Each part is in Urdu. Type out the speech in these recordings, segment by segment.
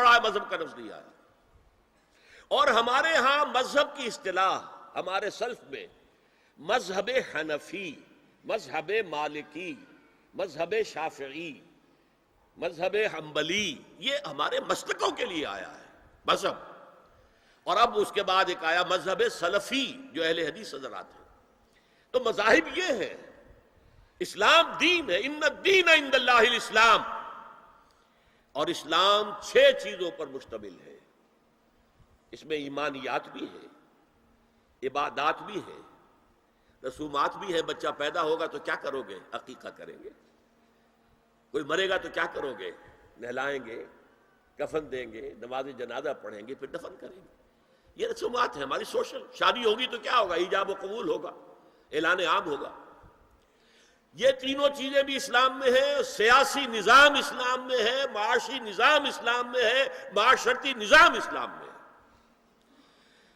رہا ہے، مذہب کا لفظ نہیں آیا. اور ہمارے ہاں مذہب کی اصطلاح ہمارے سلف میں مذہب حنفی، مذہب مالکی، مذہب شافعی، مذہب حنبلی، یہ ہمارے مسلکوں کے لیے آیا ہے مذہب. اور اب اس کے بعد ایک آیا مذہب سلفی جو اہل حدیث حضرات ہیں. تو مذاہب یہ ہیں. اسلام دین ہے، ان الدین عند اللہ الاسلام، اور اسلام 6 چیزوں پر مشتمل ہے. اس میں ایمانیات بھی ہے، عبادات بھی ہے، رسومات بھی ہے. بچہ پیدا ہوگا تو کیا کرو گے؟ عقیقہ کریں گے. کوئی مرے گا تو کیا کرو گے؟ نہلائیں گے، کفن دیں گے، نماز جنازہ پڑھیں گے، پھر دفن کریں گے. یہ رسومات ہیں ہماری سوشل. شادی ہوگی تو کیا ہوگا؟ ایجاب و قبول ہوگا، اعلان عام ہوگا. یہ تینوں چیزیں بھی اسلام میں ہیں. سیاسی نظام اسلام میں ہے، معاشی نظام اسلام میں ہے، معاشرتی نظام اسلام میں ہے.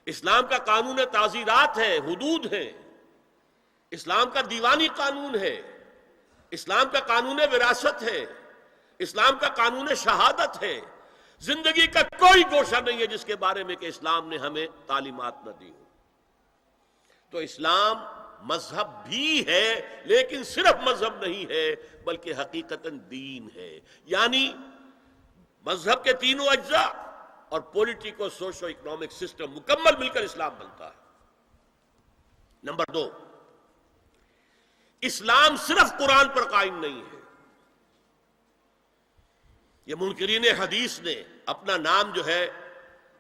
اسلام کا قانون تعزیرات ہے، حدود ہیں. اسلام کا دیوانی قانون ہے. اسلام کا قانون وراثت ہے. اسلام کا قانون شہادت ہے. زندگی کا کوئی گوشہ نہیں ہے جس کے بارے میں کہ اسلام نے ہمیں تعلیمات نہ دی ہو. تو اسلام مذہب بھی ہے، لیکن صرف مذہب نہیں ہے بلکہ حقیقتاً دین ہے. یعنی مذہب کے تینوں اجزاء اور پولیٹیکو سوشو اکنامک سسٹم مکمل مل کر اسلام بنتا ہے. نمبر 2، اسلام صرف قرآن پر قائم نہیں ہے. یہ منکرین حدیث نے اپنا نام جو ہے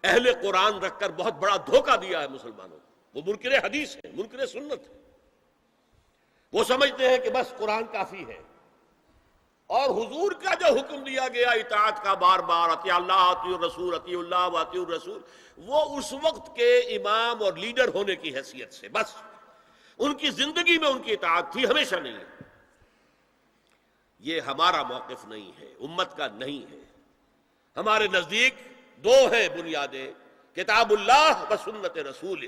اہل قرآن رکھ کر بہت بڑا دھوکہ دیا ہے مسلمانوں کو. وہ منکر حدیث ہے، منکر سنت ہے. وہ سمجھتے ہیں کہ بس قرآن کافی ہے. اور حضور کا جو حکم دیا گیا اطاعت کا بار بار، اطیع اللہ اطیع الرسول، اطیع اللہ و اطیع الرسول، وہ اس وقت کے امام اور لیڈر ہونے کی حیثیت سے بس. ان کی زندگی میں ان کی اطاعت تھی، ہمیشہ نہیں ہے. یہ ہمارا موقف نہیں ہے، امت کا نہیں ہے. ہمارے نزدیک 2 ہیں بنیادیں، کتاب اللہ و سنت رسول،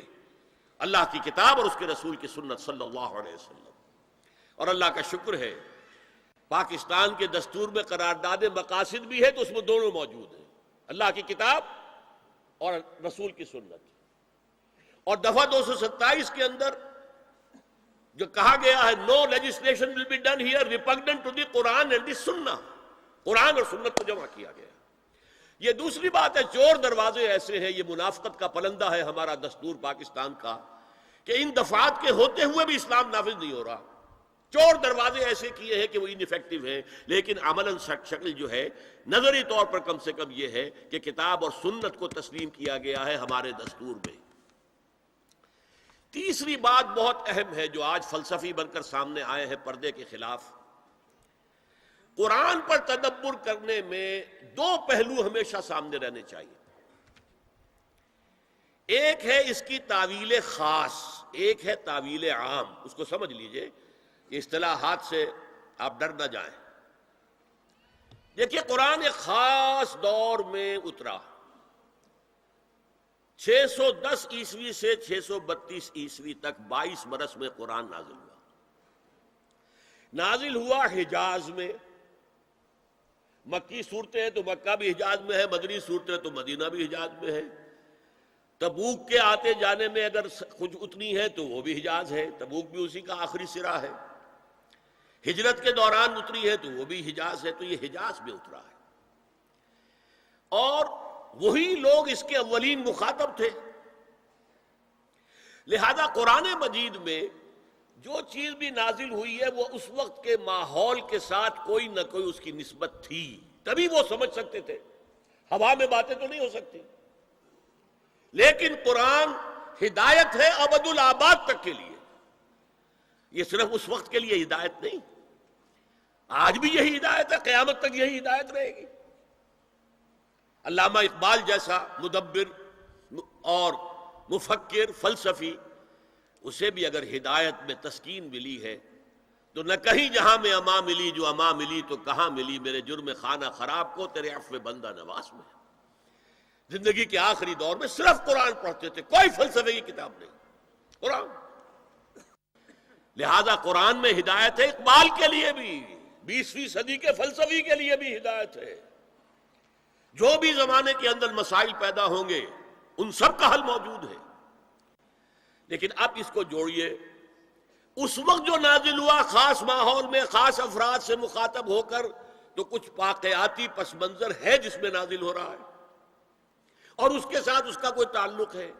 اللہ کی کتاب اور اس کے رسول کی سنت صلی اللہ علیہ وسلم. اور اللہ کا شکر ہے پاکستان کے دستور میں قرارداد مقاصد بھی ہے تو اس میں دونوں موجود ہیں، اللہ کی کتاب اور رسول کی سنت. اور دفعہ 227 کے اندر جو کہا گیا ہے no legislation will be done here repugnant to the Quran and the Sunnah, Quran اور سنت کو جمع کیا گیا. یہ دوسری بات ہے، چور دروازے ایسے ہیں، یہ منافقت کا پلندہ ہے ہمارا دستور پاکستان کا، کہ ان دفعات کے ہوتے ہوئے بھی اسلام نافذ نہیں ہو رہا. چور دروازے ایسے کیے ہیں کہ وہ انفیکٹو ہیں، لیکن عملاً شکل جو ہے نظری طور پر کم سے کم یہ ہے کہ کتاب اور سنت کو تسلیم کیا گیا ہے ہمارے دستور میں. تیسری بات بہت اہم ہے جو آج فلسفی بن کر سامنے آئے ہیں پردے کے خلاف. قرآن پر تدبر کرنے میں 2 پہلو ہمیشہ سامنے رہنے چاہیے. ایک ہے اس کی تعویل خاص، ایک ہے تعویل عام. اس کو سمجھ لیجئے، یہ اصطلاحات سے آپ ڈر نہ جائیں. دیکھیے قرآن ایک خاص دور میں اترا، 610 عیسوی سے 632 عیسوی تک 22 برس میں قرآن نازل ہوا. نازل ہوا حجاز میں. مکی صورتیں ہیں تو مکہ بھی حجاز میں ہے، مدنی صورتیں تو مدینہ بھی حجاز میں ہے. تبوک کے آتے جانے میں اگر کچھ اتنی ہے تو وہ بھی حجاز ہے، تبوک بھی اسی کا آخری سرا ہے. ہجرت کے دوران اتری ہے تو وہ بھی حجاز ہے. تو یہ حجاز میں اترا ہے، اور وہی لوگ اس کے اولین مخاطب تھے. لہذا قرآن مجید میں جو چیز بھی نازل ہوئی ہے وہ اس وقت کے ماحول کے ساتھ کوئی نہ کوئی اس کی نسبت تھی، تبھی وہ سمجھ سکتے تھے. ہوا میں باتیں تو نہیں ہو سکتی. لیکن قرآن ہدایت ہے ابد الآباد تک کے لیے. یہ صرف اس وقت کے لیے ہدایت نہیں، آج بھی یہی ہدایت ہے، قیامت تک یہی ہدایت رہے گی. علامہ اقبال جیسا مدبر اور مفکر فلسفی، اسے بھی اگر ہدایت میں تسکین ملی ہے تو نہ کہیں جہاں میں اما ملی جو اما ملی تو کہاں ملی میرے جرم خانہ خراب کو تیرے عفو بندہ نواز میں. زندگی کے آخری دور میں صرف قرآن پڑھتے تھے، کوئی فلسفے کی کتاب نہیں، قرآن. لہذا قرآن میں ہدایت ہے اقبال کے لیے بھی، 20ویں صدی کے فلسفی کے لیے بھی ہدایت ہے. جو بھی زمانے کے اندر مسائل پیدا ہوں گے ان سب کا حل موجود ہے. لیکن اب اس کو جوڑیے، اس وقت جو نازل ہوا خاص ماحول میں خاص افراد سے مخاطب ہو کر، تو کچھ واقعاتی پس منظر ہے جس میں نازل ہو رہا ہے اور اس کے ساتھ اس کا کوئی تعلق ہے.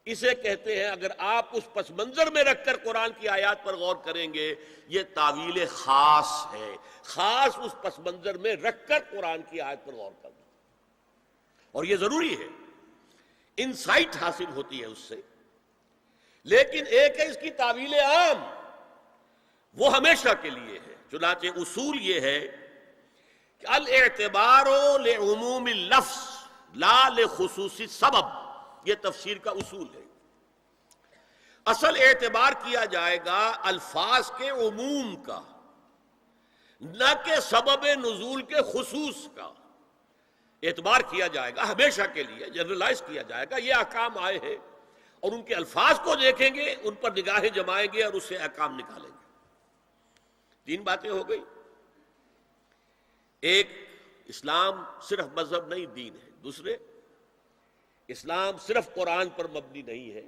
اسے کہتے ہیں، اگر آپ اس پس منظر میں رکھ کر قرآن کی آیات پر غور کریں گے، یہ تعویل خاص ہے. خاص اس پس منظر میں رکھ کر قرآن کی آیت پر غور کرنا، اور یہ ضروری ہے، انسائٹ حاصل ہوتی ہے اس سے. لیکن ایک ہے اس کی تعویل عام، وہ ہمیشہ کے لیے ہے. چنانچہ اصول یہ ہے کہ الاعتبار لعموم اللفظ لا لخصوص سبب، یہ تفسیر کا اصول ہے. اصل اعتبار کیا جائے گا الفاظ کے عموم کا، نہ کہ سبب نزول کے خصوص کا. اعتبار کیا جائے گا ہمیشہ کے لیے، جنرلائز کیا جائے گا. یہ احکام آئے ہیں اور ان کے الفاظ کو دیکھیں گے، ان پر نگاہیں جمائیں گے اور اس سے احکام نکالیں گے. 3 باتیں ہو گئی. ایک، اسلام صرف مذہب نہیں دین ہے. دوسرے، اسلام صرف قرآن پر مبنی نہیں ہے.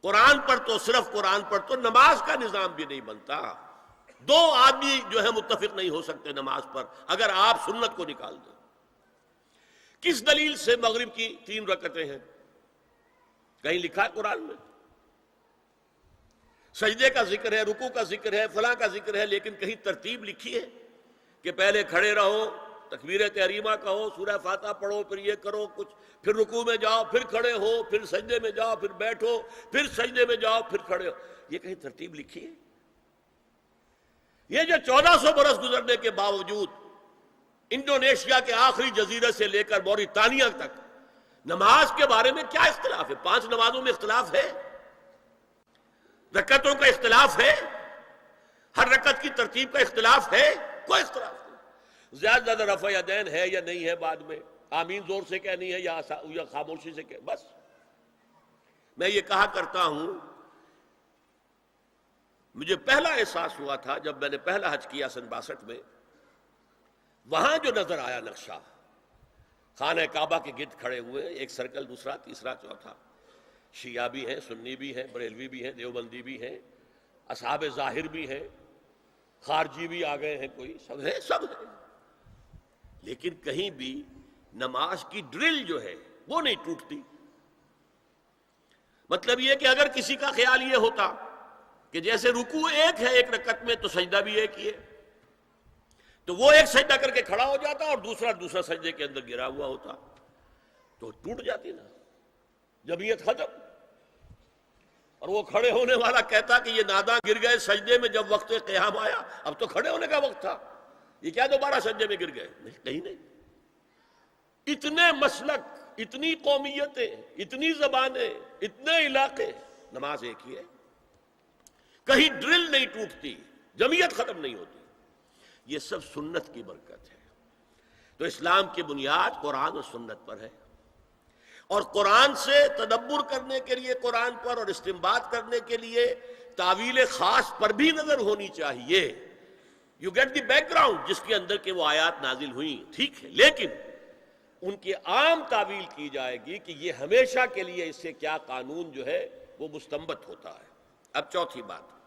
قرآن پر تو صرف قرآن پر تو نماز کا نظام بھی نہیں بنتا. 2 آدمی جو ہے متفق نہیں ہو سکتے نماز پر اگر آپ سنت کو نکال دیں. کس دلیل سے مغرب کی 3 رکعتیں ہیں؟ کہیں لکھا ہے قرآن میں؟ سجدے کا ذکر ہے، رکوع کا ذکر ہے، فلاں کا ذکر ہے، لیکن کہیں ترتیب لکھی ہے کہ پہلے کھڑے رہو، تکبیر تحریمہ کہو، سورہ فاتحہ پڑھو، پھر یہ کرو کچھ، پھر رکوع میں جاؤ، پھر کھڑے ہو، پھر سجدے میں جاؤ، پھر بیٹھو، پھر سجدے میں جاؤ، پھر کھڑے ہو؟ یہ کہیں ترتیب لکھی ہے؟ یہ جو 1400 برس گزرنے کے باوجود انڈونیشیا کے آخری جزیرے سے لے کر موریتانیہ تک نماز کے بارے میں کیا اختلاف ہے؟ 5 نمازوں میں اختلاف ہے، رکعتوں کا اختلاف ہے، ہر رکعت کی ترتیب کا اختلاف ہے، کوئی اختلاف نہیں. زیادہ زیادہ رفع یدین ہے یا نہیں ہے، بعد میں آمین زور سے کہنی ہے یا خاموشی سے بس. میں یہ کہا کرتا ہوں، مجھے پہلا احساس ہوا تھا جب میں نے پہلا حج کیا سن 62 میں. وہاں جو نظر آیا نقشہ، خانہ کعبہ کے گرد کھڑے ہوئے، ایک سرکل، دوسرا، تیسرا، چوتھا، شیعہ بھی ہیں، سنی بھی ہیں، بریلوی بھی ہیں، دیوبندی بھی ہیں، اصحاب ظاہر بھی ہیں، خارجی بھی آ گئے ہیں، کوئی سب ہے، سب ہے. لیکن کہیں بھی نماز کی ڈرل جو ہے وہ نہیں ٹوٹتی. مطلب یہ کہ اگر کسی کا خیال یہ ہوتا کہ جیسے رکوع ایک ہے ایک رکعت میں تو سجدہ بھی ایک ہی ہے، تو وہ ایک سجدہ کر کے کھڑا ہو جاتا اور دوسرا سجدے کے اندر گرا ہوا ہوتا، تو ٹوٹ جاتی نا، جمعیت ختم. اور وہ کھڑے ہونے والا کہتا کہ یہ ناداں گر گئے سجدے میں جب وقت قیام آیا، اب تو کھڑے ہونے کا وقت تھا، یہ کیا دوبارہ سجدے میں گر گئے؟ نہیں، کہیں نہیں. اتنے مسلک، اتنی قومیتیں، اتنی زبانیں، اتنے علاقے، نماز ایک ہی ہے. کہیں ڈرل نہیں ٹوٹتی، جمعیت ختم نہیں ہوتی. یہ سب سنت کی برکت ہے. تو اسلام کی بنیاد قرآن اور سنت پر ہے، اور قرآن سے تدبر کرنے کے لیے، قرآن پر اور استنباط کرنے کے لیے تعویل خاص پر بھی نظر ہونی چاہیے. You get the background جس کے اندر کے وہ آیات نازل ہوئیں، ٹھیک ہے، لیکن ان کی عام تعویل کی جائے گی کہ یہ ہمیشہ کے لیے اس سے کیا قانون جو ہے وہ مستنبت ہوتا ہے. اب چوتھی بات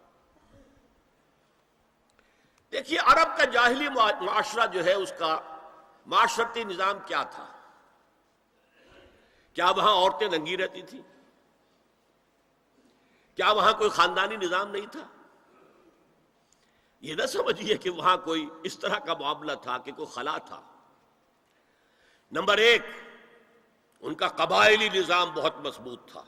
دیکھیے، عرب کا جاہلی معاشرہ جو ہے اس کا معاشرتی نظام کیا تھا؟ کیا وہاں عورتیں ننگی رہتی تھیں؟ کیا وہاں کوئی خاندانی نظام نہیں تھا؟ یہ نہ سمجھیے کہ وہاں کوئی اس طرح کا معاملہ تھا کہ کوئی خلا تھا. نمبر 1، ان کا قبائلی نظام بہت مضبوط تھا،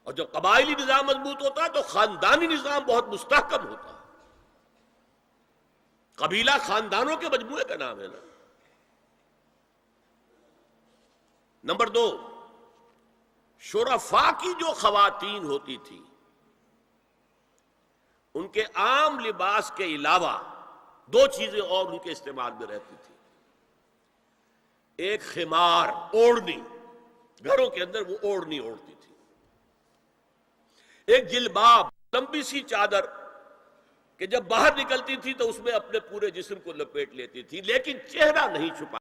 اور جب قبائلی نظام مضبوط ہوتا تو خاندانی نظام بہت مستحکم ہوتا. قبیلہ خاندانوں کے مجموعے کا نام ہے نا. نمبر 2، شرفاء کی جو خواتین ہوتی تھی ان کے عام لباس کے علاوہ 2 چیزیں اور ان کے استعمال میں رہتی تھی. ایک خمار، اوڑھنی، گھروں کے اندر وہ اوڑھنی اوڑھتی تھی. ایک جلباب، لمبی سی چادر کہ جب باہر نکلتی تھی تو اس میں اپنے پورے جسم کو لپیٹ لیتی تھی، لیکن چہرہ نہیں چھپا